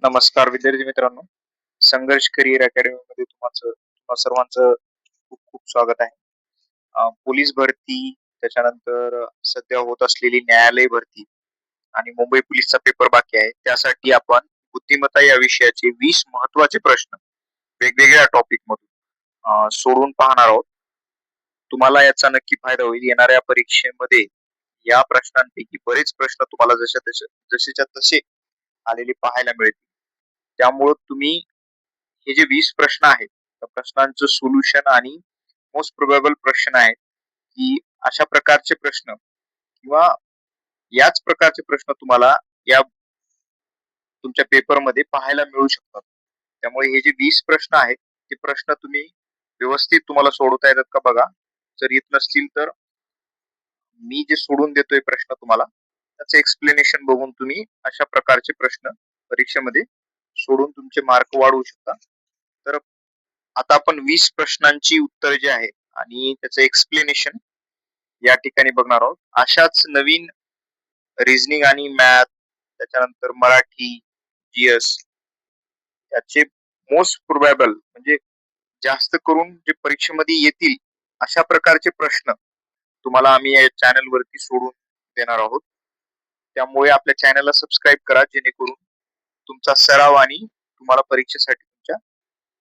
नमस्कार विद्यार्थी मित्रांनो, संघर्ष करिअर अकॅडमीमध्ये तुम्हा सर्वांचं खूप खूप स्वागत आहे. पोलीस भरती, त्याच्यानंतर सध्या होत असलेली न्यायालय भरती आणि मुंबई पोलीसचा पेपर बाकी आहे. त्यासाठी आपण बुद्धिमत्ता या विषयाचे 20 महत्त्वाचे प्रश्न वेगवेगळ्या टॉपिक मधून सोडवून पाहणार आहोत. तुम्हाला याचा नक्की फायदा होईल. येणाऱ्या परीक्षेमध्ये या प्रश्नांपैकी बरेच प्रश्न तुम्हाला जसेच्या तसे आलेले पाहायला मिळतील. त्यामुळं तुम्ही हे जे 20 प्रश्न आहेत, त्या प्रश्नांचं सोल्युशन आणि मोस्ट प्रोबेबल प्रश्न आहेत, की अशा प्रकारचे प्रश्न किंवा याच प्रकारचे प्रश्न तुम्हाला या तुमच्या पेपरमध्ये पाहायला मिळू शकतात. त्यामुळे हे जे 20 प्रश्न आहेत, ते प्रश्न तुम्ही व्यवस्थित तुम्हाला सोडवता येतात का बघा. जर येत नसतील तर मी जे सोडून देतोय प्रश्न तुम्हाला, त्याचं एक्सप्लेनेशन बघून तुम्ही अशा प्रकारचे प्रश्न परीक्षेमध्ये सोडून तुमचे मार्क वाढवू शकता. तर आता आपण 20 प्रश्नांची उत्तर जे आहेत आणि त्याचं एक्सप्लेनेशन या ठिकाणी बघणार आहोत. अशाच नवीन रिझनिंग आणि मॅथ, त्याच्यानंतर मराठी, जीएस याचे मोस्ट प्रोबॅबल म्हणजे जास्त करून जे परीक्षेमध्ये येतील अशा प्रकारचे प्रश्न तुम्हाला आम्ही या चॅनल वरती सोडून देणार आहोत. त्यामुळे आपल्या चॅनलला सबस्क्राईब करा, जेणेकरून तुमचा सराव आणि तुम्हाला परीक्षेसाठी तुमच्या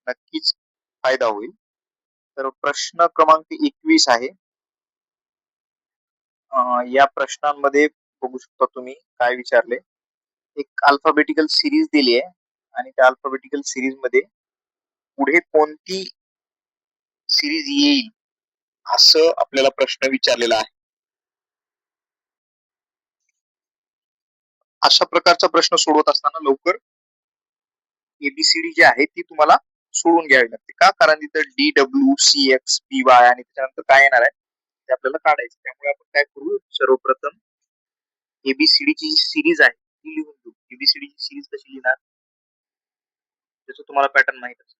नक्कीच फायदा होईल. तर प्रश्न क्रमांक 21 आहे. या प्रश्नांमध्ये बघू शकता तुम्ही काय विचारले. एक अल्फाबेटिकल सिरीज दिली आहे आणि त्या अल्फाबेटिकल सिरीज मध्ये पुढे कोणती सिरीज येईल असं आपल्याला प्रश्न विचारलेला आहे. अशा प्रकारचा प्रश्न सोडवत असताना लवकर एबीसीडी जी आहे ती तुम्हाला सोडून घ्यावी लागते. का? कारण तिथं DWCX PY आणि त्याच्यानंतर काय येणार आहे ते आपल्याला काढायचं. त्यामुळे आपण काय करू, सर्वप्रथम एबीसीडी ची सिरीज आहे ती लिहून घेऊ. एबीसीडी ची सिरीज कशी लिहिणार, त्याचं तुम्हाला पॅटर्न माहित असेल.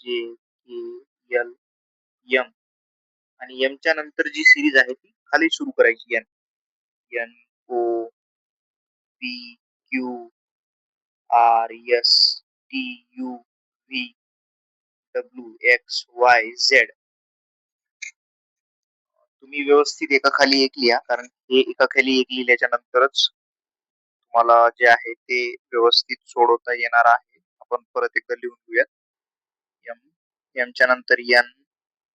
ABCDEFGHIJKL M आणि M च्या नंतर जी सिरीज आहे ती खाली सुरू करायची. NOPQRSTUVWXYZ. तुम्ही व्यवस्थित एकाखाली एक लिहा, कारण हे एकाखाली एक लिहिल्याच्या नंतरच तुम्हाला जे आहे ते व्यवस्थित सोडवता येणार आहे. आपण परत एकदा लिहून घेऊयात. एम च्या नंतर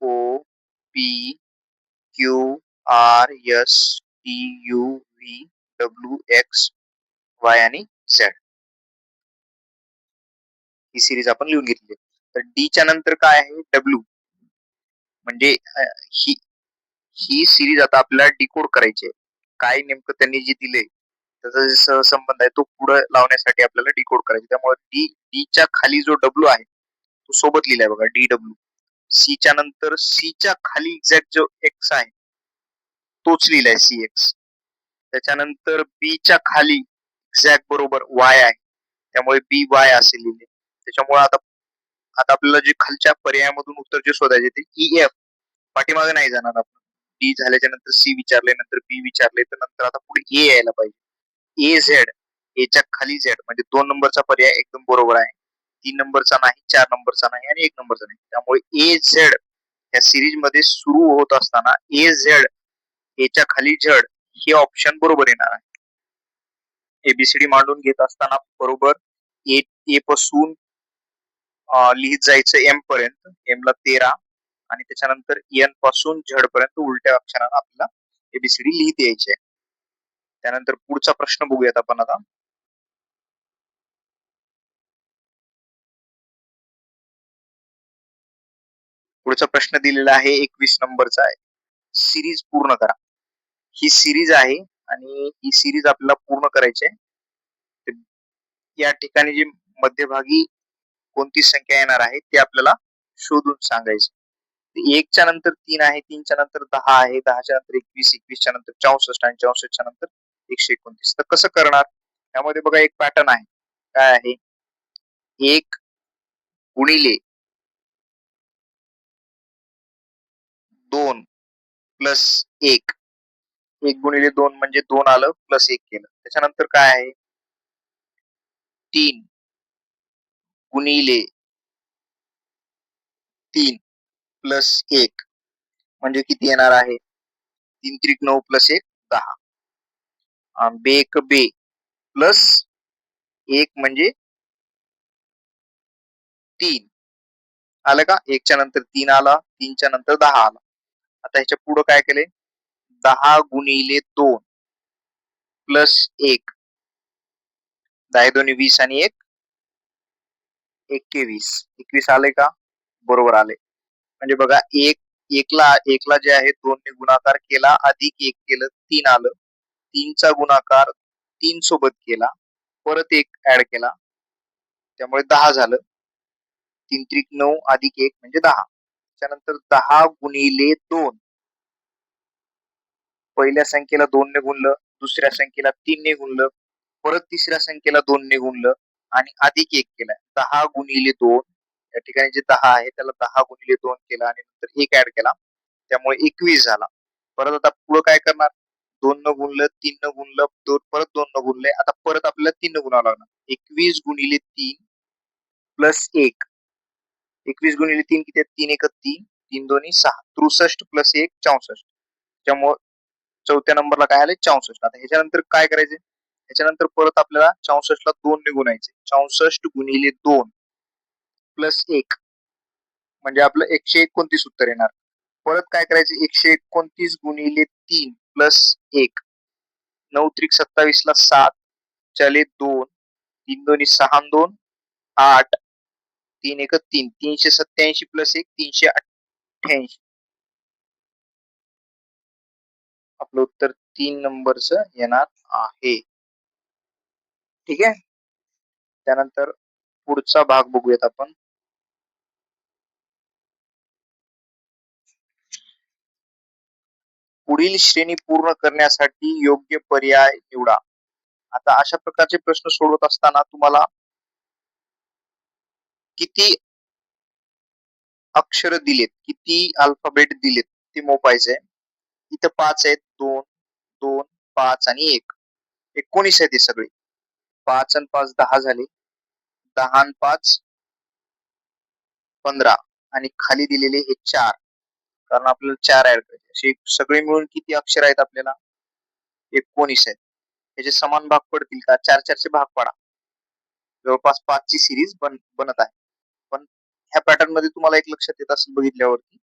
NOPQRSTUVWXY आणि Z ही सिरीज आपण लिहून घेतली. तर डी च्या नंतर काय आहे, डब्ल्यू. म्हणजे ही ही सिरीज आता आपल्याला डिकोड करायची आहे. काय नेमकं त्यांनी जे दिले त्याचा जे सहसंबंध आहे तो पुढे लावण्यासाठी आपल्याला डिकोड करायचे. त्यामुळे डी च्या खाली जो डब्ल्यू आहे तो सोबत लिहिलाय बघा, DW. सी च्या नंतर सी च्या खाली एक्झॅक्ट जो एक्स आहे तोच लिहिलाय CX. त्याच्यानंतर बी च्या खाली एक्झॅक्ट बरोबर वाय आहे, त्यामुळे BY असे लिहिले. त्याच्यामुळे आता आता आपल्याला जे खालच्या पर्यायामधून उत्तर जे शोधायचे ते EF, पाठीमागे नाही जाणार आपण. डी झाल्याच्या नंतर सी विचारले, नंतर बी विचारले, तर नंतर आता पुढे ए यायला पाहिजे. AZ, एच्या खाली झेड म्हणजे 2 नंबरचा पर्याय एकदम बरोबर आहे. 3 नंबरचा नाही, 4 नंबरचा नाही आणि 1 नंबरचा नाही. त्यामुळे AZ या सिरीज मध्ये सुरू होत असताना AZ एच्या खाली झड हे ऑप्शन बरोबर येणार आहे. एबीसीडी मांडून घेत असताना बरोबर ए पासून लिहित जायचं एम पर्यंत. एम ला 13 आणि त्याच्यानंतर एन पासून झड पर्यंत उलट्या अक्षरानं आपल्याला एबीसीडी लिहिता यायची आहे. त्यानंतर पुढचा प्रश्न बघूयात आपण आता. पुढचा प्रश्न दिलेला आहे 21 नंबरचा आहे. सिरीज पूर्ण करा. ही सिरीज आहे आणि ही सिरीज आपल्याला पूर्ण करायची आहे. या ठिकाणी जी मध्यभागी कोणती संख्या येणार आहे ते आपल्याला शोधून सांगायचं. 1 च्या नंतर 3 आहे, 3 च्या नंतर 10 आहे, 10 च्या नंतर 21, 21 च्या नंतर 64 आणि 64 च्या नंतर 129. तर कसं करणार, त्यामध्ये बघा एक पॅटर्न आहे. काय आहे, 1 गुणिले 2 प्लस 1. 1 गुणिले 2 म्हणजे 2 आलं प्लस 1 केलं. त्याच्यानंतर काय आहे 3 गुणिले 3 प्लस 1 म्हणजे किती येणार आहे 3 त्रिक 9 प्लस 1 10. बेक बे प्लस 1 म्हणजे 3 आलं का 1 च्या नंतर 3 आला 3 च्या नंतर 10 आला. आता ह्याच्या पुढे काय केले 10 गुणिले 2 प्लस 1 10 दोन्ही 20 आणि 1 21 21 आले का बरोबर आले. म्हणजे बघा एकला जे आहे 2 ने गुणाकार केला अधिक 1 केलं 3 आलं. 3 चा गुणाकार 3 सोबत केला परत 1 ऍड केला त्यामुळे 10 झालं. 3 त्रिक 9 अधिक 1 म्हणजे 10. त्यानंतर 10 गुणिले 2 पहिल्या संख्येला 2 ने गुणलं दुसऱ्या संख्येला 3 ने गुणलं परत तिसऱ्या संख्येला 2 ने गुणलं आणि अधिक 1 केलाय 10 गुणिले 2 या ठिकाणी जे 10 आहे त्याला 10 गुणिले 2 केला आणि नंतर 1 ऍड केला त्यामुळे 21 झाला. परत आता पुढे काय करणार 2 न गुणलं 3 न गुणलं 2 परत 2 न गुणले आता परत आपल्याला 3 न गुणावं लागणार 21 गुणिले 3 प्लस 1 21 गुणिले 3 किती 3 1 3 3 दोन्ही 6 63 प्लस 1 64 त्यामुळे चौथ्या नंबरला काय आले 64. आता ह्याच्यानंतर काय करायचे ह्याच्यानंतर परत आपल्याला 64 ला 2 ने गुणायचे 64 गुणिले 2 प्लस 1 म्हणजे आपलं 129 उत्तर येणार. परत काय करायचे 129 गुणिले 3 प्लस 1 9 त्रिक 27 ला 7 चले 2 3 दोन्ही 6 2 8 3 1 3 387 प्लस 1 388 आपलं उत्तर 3 नंबरच येणार आहे. ठीक आहे त्यानंतर पुढचा भाग बघूयात आपण पुढील श्रेणी पूर्ण करण्यासाठी योग्य पर्याय निवडा. आता अशा प्रकारचे प्रश्न सोडवत असताना तुम्हाला किती अक्षर दिलेत किती अल्फाबेट दिलेत ते मोपायचे. इथं 5 आहेत 2 2 5 आणि 1 19 आहेत हे सगळे 5 आणि 5 10 झाले 10 आणि 5 15 आणि खाली दिलेले हे 4 कारण आपल्याला 4 ऍड करायचे असे सगळे मिळून किती अक्षर आहेत आपल्याला 19 आहेत. त्याचे समान भाग पडतील का 4 4 चे भाग पडा जवळपास 5 ची सिरीज बनत आहे. पण ह्या पॅटर्न मध्ये तुम्हाला एक लक्षात येत असेल बघितल्यावरती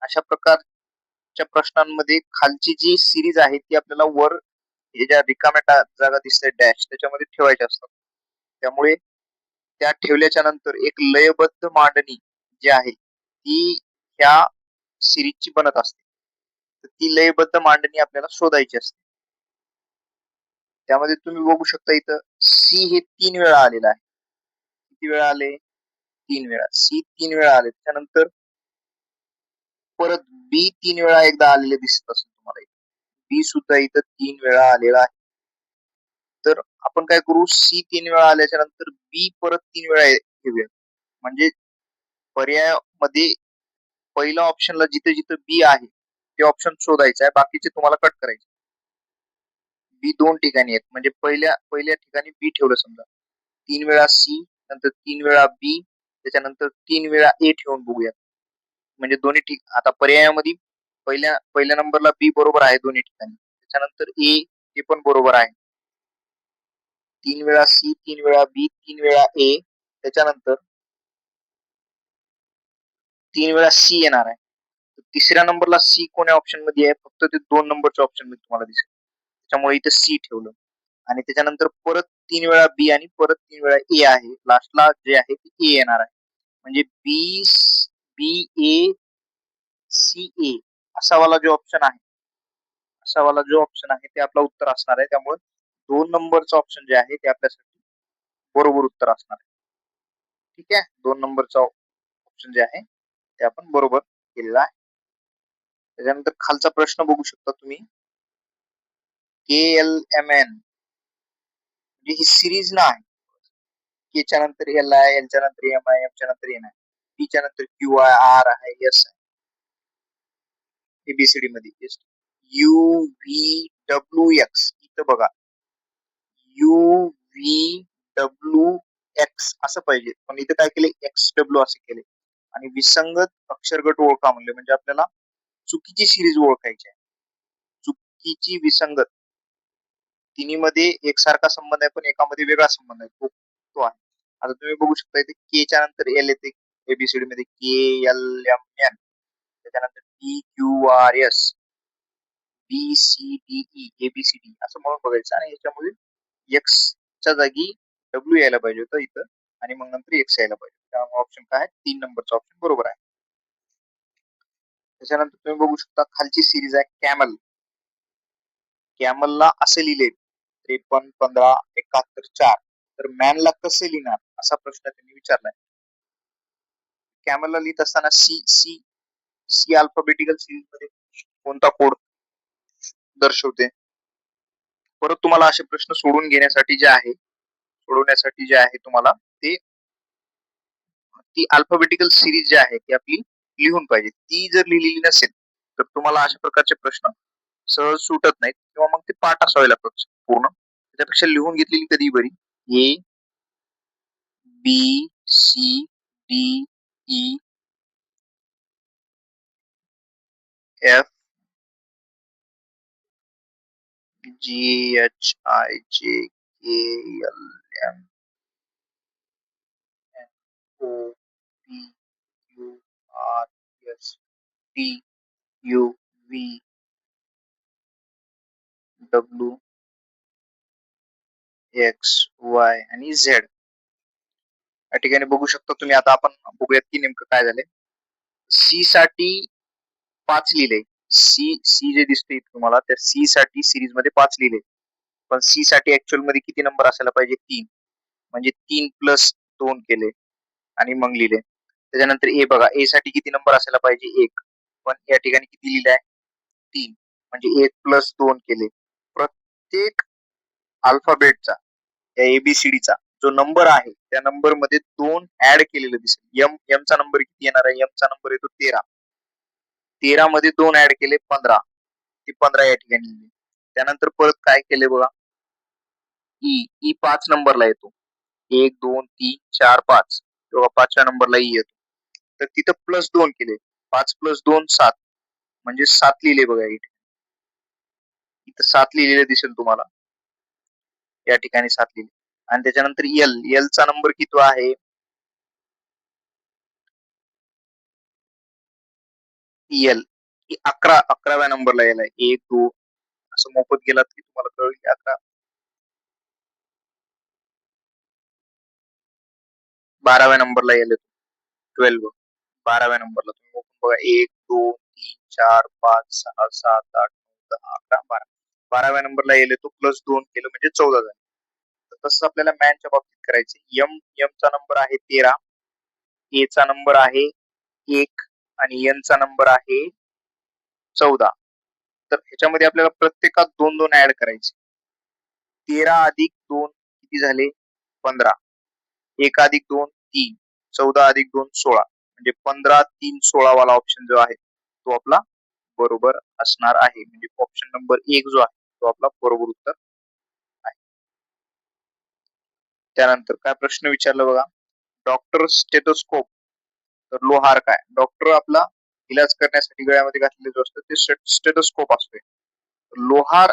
अशा प्रकारच्या प्रश्नांमध्ये खालची जी सिरीज आहे ती आपल्याला वर हे ज्या रिकाम्या जागा दिसतात डॅश त्याच्यामध्ये ठेवायच्या असतात. त्यामुळे त्या ठेवल्याच्या नंतर एक लयबद्ध मांडणी जी आहे ती ह्या सिरीजची बनत असते. तर ती लयबद्ध मांडणी आपल्याला शोधायची असते. त्यामध्ये तुम्ही बघू शकता इथं सी हे 3 वेळा आलेलं आहे. किती वेळा आले 3 वेळा सी 3 वेळा आले त्यानंतर परत बी 3 वेळा एकदा आलेले दिसत असेल तुम्हाला बी सुद्धा इथं 3 वेळा आलेला आहे. तर आपण काय करू सी 3 वेळा आल्याच्या नंतर बी परत 3 वेळा घेऊया म्हणजे पर्यायामध्ये पहिल्या ऑप्शनला जिथे जिथे बी आहे ते ऑप्शन शोधायचं आहे बाकीचे तुम्हाला कट करायचे. बी 2 ठिकाणी आहेत म्हणजे पहिल्या ठिकाणी बी ठेवलं समजा 3 वेळा सी नंतर 3 वेळा बी त्याच्यानंतर 3 वेळा ए ठेवून बघूया म्हणजे दोन्ही ठीक आता पर्यायामध्ये पहिल्या नंबरला बी बरोबर आहे दोन्ही ठिकाणी त्याच्यानंतर ए ते पण बरोबर आहे 3 वेळा सी 3 वेळा बी 3 वेळा ए त्याच्यानंतर 3 वेळा सी येणार आहे. तिसऱ्या नंबरला सी कोण्या ऑप्शन मध्ये आहे फक्त ते 2 नंबरच्या ऑप्शन मध्ये तुम्हाला दिसेल त्याच्यामुळे इथं सी ठेवलं आणि त्याच्यानंतर परत 3 वेळा बी आणि परत 3 वेळा ए आहे लास्टला जे आहे ते ए येणार आहे म्हणजे बी बी ए सी ए असा वाला जो ऑप्शन आहे असा वाला जो ऑप्शन आहे ते आपलं उत्तर असणार आहे त्यामुळे 2 नंबरचं ऑप्शन जे आहे ते आपल्यासाठी बरोबर उत्तर असणार आहे. ठीक आहे 2 नंबरचा ऑप्शन जे आहे ते आपण बरोबर केलेला आहे. त्याच्यानंतर खालचा प्रश्न बघू शकता तुम्ही KLMN म्हणजे ही सिरीज ना आहे के च्या नंतर एल आहे एल च्या नंतर एम आहे एम च्या नंतर एन आहे पी च्या नंतर क्यू आहे आर आहे एस आहे एबीसीडी मध्ये यू व्ही डब्ल्यू एक्स. इथं बघा यू व्ही डब्ल्यू एक्स असं पाहिजे, पण इथं काय केले एक्स डब्ल्यू असे केले. आणि विसंगत अक्षरगट ओळखा म्हणले म्हणजे आपल्याला चुकीची सिरीज ओळखायची आहे. चुकीची विसंगत तिन्ही मध्ये एकसारखा संबंध आहे पण एकामध्ये वेगळा संबंध आहे, तो आहे. आता तुम्ही बघू शकता इथे के च्या नंतर एल येते एबीसीडी मध्ये, के एल एम एन, त्याच्यानंतर P Q R S, B C D E, ABCD असं म्हणून बघायचं. आणि याच्यामध्ये एक्स च्या जागी डब्ल्यू यायला पाहिजे होतं इथं, आणि मग नंतर एक्स यायला पाहिजे. त्यामुळे ऑप्शन काय आहे, 3 नंबरचा ऑप्शन बरोबर आहे. त्याच्यानंतर तुम्ही बघू शकता खालची सिरीज आहे कॅमल. कॅमलला असे लिहिले 53, 15, 71, 4. तर मॅनला कसे लिहिणार असा प्रश्न त्यांनी विचारलाय. कॅमलला लिहित असताना C C C alphabetical series मध्ये कोणता कोड दर्शवते. परत तुम्हाला असे प्रश्न सोडवण्यासाठी जे आहे तुम्हाला ते ती अल्फाबेटिकल सिरीज जी आहे ती आपली लिहून पाहिजे. ती जर लिहिलेली नसेल तर तुम्हाला अशा प्रकारचे प्रश्न सहज सुटत नाहीत, किंवा मग ते पाठ असावे लागतात पूर्ण. त्याच्यापेक्षा लिहून घेतलेली कधी बरी. A B C D E F G H I J K L M N O P Q R S T U V W X Y आणि झेड. या ठिकाणी बघू शकतो तुम्ही. आता आपण बघूयात की नेमकं काय झालंय. सी साठी 5 लिहिले. सी जे दिसते तुम्हाला त्या सी साठी सिरीज मध्ये 5 लिहिले, पण सी साठी ऍक्च्युअल मध्ये किती नंबर असायला पाहिजे 3, म्हणजे 3 प्लस 2 केले आणि मग लिहिले. त्याच्यानंतर ए बघा, ए साठी किती नंबर असायला पाहिजे 1, पण या ठिकाणी किती लिहिलाय 3, म्हणजे 1 प्लस 2 केले. प्रत्येक अल्फाबेटचा या एबीसीडीचा जो नंबर आहे त्या नंबर मध्ये 2 ऍड केलेलं दिसेल. एम चा नंबर किती येणार आहे, एम चा नंबर येतो 13. 13 मध्ये 2 ऍड केले 15, ती 15 या ठिकाणी लिहिली. त्यानंतर परत काय केले बघा, ई 5 नंबरला येतो. 1 2 3 4 5, तेव्हा 5व्या नंबरला ई येतो. तर तिथं प्लस 2 केले. 5 प्लस 2 7, म्हणजे 7 लिहिले बघा इथे. इथं 7 लिहिलेले दिसेल तुम्हाला, या ठिकाणी 7 लिहिले. आणि त्याच्यानंतर एल चा नंबर किती आहे, एल 11व्या नंबरला एल आहे. 1 2 असं मोफत गेलात की तुम्हाला कळेल की 11. 12व्या नंबरला एल येतो. 12 12व्या नंबरला तुम्ही बघा 1 2 3 4 5 6 7 8 9 10 11 12. 12व्या नंबरला एल येतो, प्लस 2 केलं म्हणजे 14 झाले. तर तसं आपल्याला मॅनच्या बाबतीत करायचं. एम चा नंबर आहे 13, ए चा नंबर आहे 1 आणि एन चा नंबर आहे 14. तर ह्याच्यामध्ये आपल्याला प्रत्येकात 2 2 ऍड करायचे. 13 अधिक 2 किती झाले 15, 1 अधिक 2 3, 14 अधिक 2 16, म्हणजे 15 3 16 वाला ऑप्शन जो आहे तो आपला बरोबर असणार आहे. म्हणजे ऑप्शन नंबर 1 जो आहे तो आपला बरोबर उत्तर आहे. त्यानंतर काय प्रश्न विचारला बघा, डॉक्टर स्टेथोस्कोप. तर लोहार काय, डॉक्टर आपला इलाज करण्यासाठी गळ्यामध्ये घातलेले जो असतं ते स्टेथोस्कोप असते. लोहार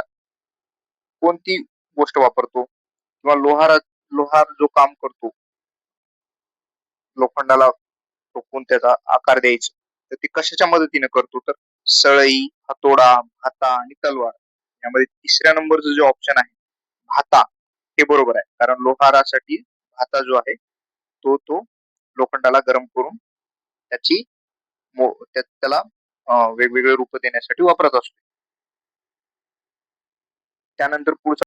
कोणती गोष्ट वापरतो, किंवा लोहार जो काम करतो लोखंडाला ठोकून त्याचा आकार द्यायचा, तर ते कशाच्या मदतीने करतो, तर सळई, हातोडा, भाता आणि तलवार. यामध्ये 3ऱ्या नंबरचं जे ऑप्शन आहे भाता, हे बरोबर आहे. कारण लोहारासाठी भाता जो आहे तो लोखंडाला गरम करून त्याला वेगवेगळे रूप देण्यासाठी वापरत असतो. त्यानंतर पुढचा